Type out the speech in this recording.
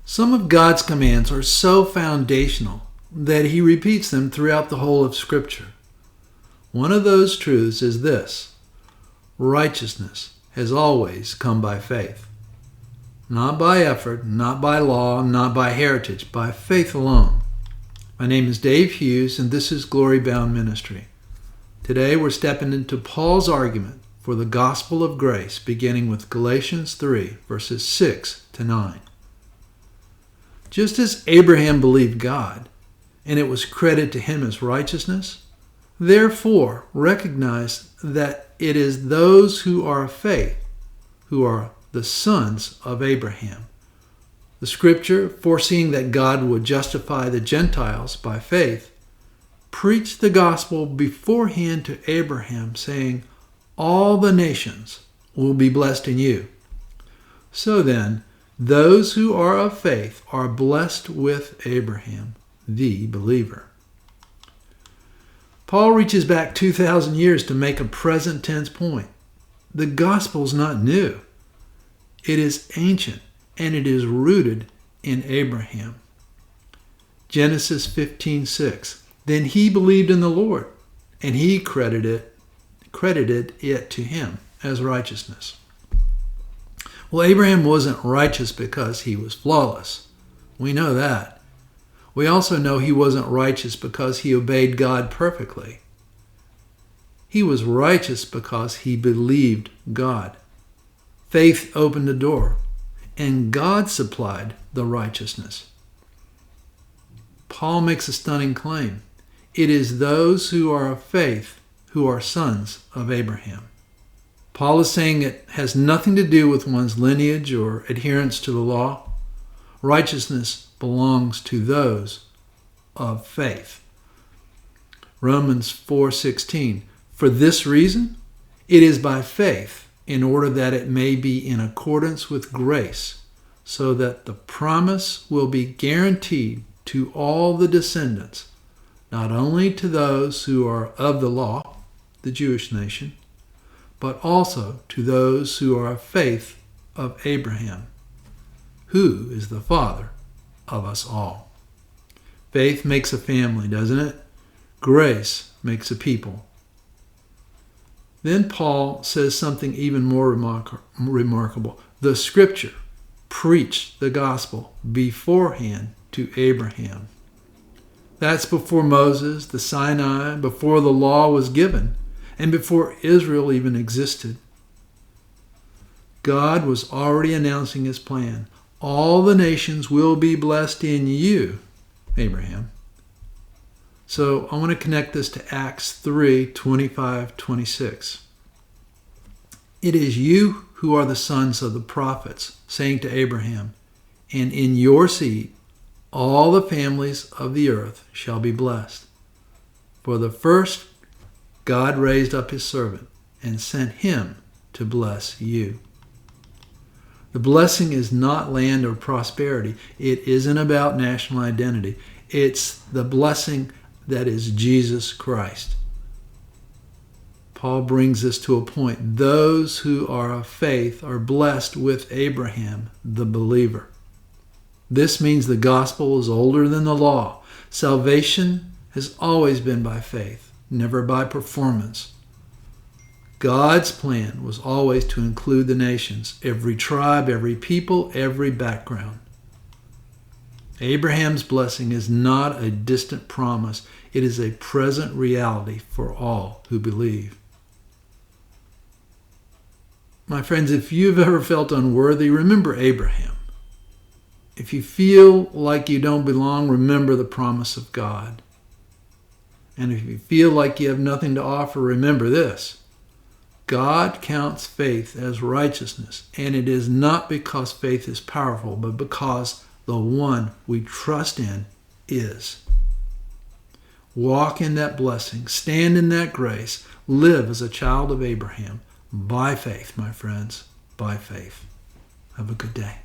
Some of God's commands are so foundational that he repeats them throughout the whole of Scripture. One of those truths is this: righteousness has always come by faith. Not by effort, not by law, not by heritage, by faith alone. My name is Dave Hughes, and this is Glory Bound Ministry. Today we're stepping into Paul's argument for the gospel of grace, beginning with Galatians 3, verses 6 to 9. Just as Abraham believed God, and it was credited to him as righteousness, therefore recognize that it is those who are of faith who are the sons of Abraham. The Scripture, foreseeing that God would justify the Gentiles by faith, preached the gospel beforehand to Abraham, saying, "All the nations will be blessed in you." So then, those who are of faith are blessed with Abraham, the believer. Paul reaches back 2,000 years to make a present tense point. The gospel is not new. It is ancient, and it is rooted in Abraham. Genesis 15:6. Then he believed in the Lord, and he credited it to him as righteousness. Well, Abraham wasn't righteous because he was flawless. We know that. We also know he wasn't righteous because he obeyed God perfectly. He was righteous because he believed God. Faith opened the door, and God supplied the righteousness. Paul makes a stunning claim. It is those who are of faith who are sons of Abraham. Paul is saying it has nothing to do with one's lineage or adherence to the law. Righteousness belongs to those of faith. Romans 4:16. For this reason, it is by faith, in order that it may be in accordance with grace, so that the promise will be guaranteed to all the descendants, not only to those who are of the law, the Jewish nation, but also to those who are of faith of Abraham, who is the father of us all. Faith makes a family, doesn't it? Grace makes a people. Then Paul says something even more remarkable. The Scripture preached the gospel beforehand to Abraham. That's before Moses, the Sinai, before the law was given, and before Israel even existed. God was already announcing his plan. All the nations will be blessed in you, Abraham. So I want to connect this to Acts 3:25-26. It is you who are the sons of the prophets, saying to Abraham, and in your seed all the families of the earth shall be blessed. For the first God raised up his servant and sent him to bless you. The blessing is not land or prosperity. It isn't about national identity. It's the blessing that is Jesus Christ. Paul brings this to a point. Those who are of faith are blessed with Abraham, the believer. This means the gospel is older than the law. Salvation has always been by faith, never by performance. God's plan was always to include the nations, every tribe, every people, every background. Abraham's blessing is not a distant promise. It is a present reality for all who believe. My friends, if you've ever felt unworthy, remember Abraham. If you feel like you don't belong, remember the promise of God. And if you feel like you have nothing to offer, remember this: God counts faith as righteousness, and it is not because faith is powerful, but because the one we trust in is. Walk in that blessing, stand in that grace, live as a child of Abraham, by faith, my friends, by faith. Have a good day.